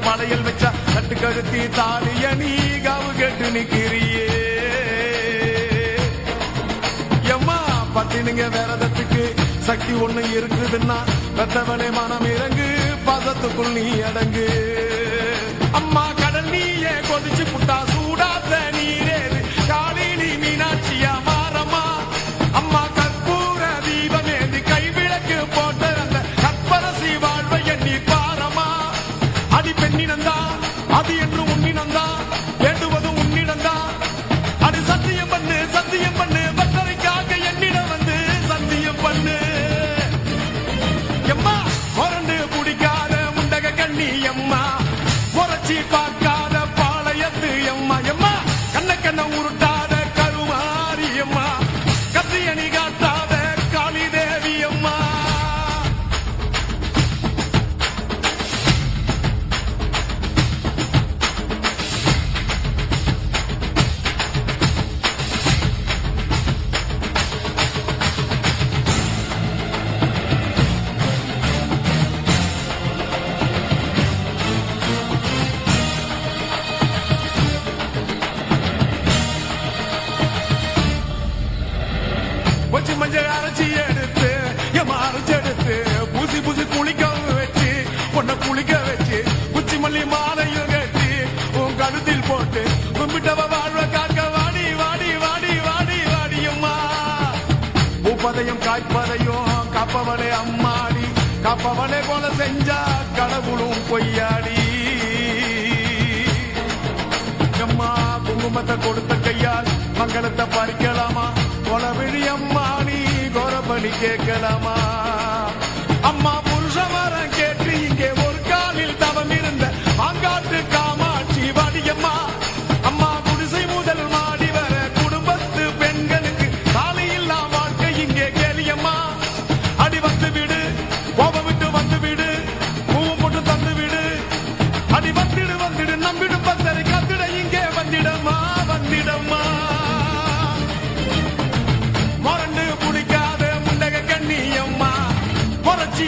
படையல் வச்சா கட்டு கழுத்தி தாலிய நீ காவு கேட்டு நிக்கிறியே எம்மா பட்டினுங்க விரதத்துக்கு சக்தி ஒண்ணு இருக்குதுன்னா பெத்தவனே மனம் இறங்கு பாசத்துக்குள் நீ அடங்கு அம்மா கடல் நீயே கொதிச்சு புட்டா சூடாத்த நீரேது காலினி மீனாட்சியா மாறம்மா அம்மா கற்பூர தீபமேந்தி கைவிளக்கு போட்ட அந்த கற்பரசி வாழ்வை எண்ணி பாரம்மா அடி பெண்ணினந்தா அது என்று உன்னினந்தா வேண்டுவதும் உன்னிடந்தா அது சத்தியம் பண்ணு பத்தரைக்காக என்னிடம் வந்து சத்தியம் பண்ணு எம்மா முரண்டு குடிக்காத முண்டக கண்ணி எம்மா முறைச்சி பார்க்காத பாளையத்து எம்மா எம்மா கண்ண உருட்டாத கருமாரி எம்மா கத்தியணி காட்டாத காளி தேவி அம்மா மஞ்சள் அரைச்சி எடுத்து அரைச்சி எடுத்து பூசி குளிக்க வச்சு பொண்ண குளிக்க வச்சு குச்சி மல்லி மாலையும் கட்டி உன் கழுத்தில் போட்டு கும்பிட்டவ வாழ்வ காக்க வாடி வாடி வாடி வாடி வாடியம்மா பூப்பதையும் காய்ப்பதையும் காப்பவளே அம்மாடி காப்பவளே போல செஞ்சா கடவுளும் பொய்யாடி அம்மா குங்குமத்தை கொடுத்த கையால் மங்களத்தை பறிக்கலாமா கொலவிழி அம்மா நீ கோரபலி கேட்கலாமா அம்மா புருஷ மரம் கேட்டு இங்கே ஒரு காலில் தவம் இருந்த மாங்காட்டு காமாட்சி வாடியம்மா அம்மா குடிசை முதல் மாடி வர குடும்பத்து பெண்களுக்கு தாலி இல்லா வாழ்க்கை இங்கே கேளியம்மா அடி வந்து விடு கோபம் விட்டு வந்து விடு பூவும் போட்டு தந்து விடு அடி வந்துடு நம்பிடு பத்தரை கத்திட இங்கே வந்திடம்மா வந்திடம்மா முரண்டு பிடிக்காத முண்டக கண்ணி அம்மா முறைச்சி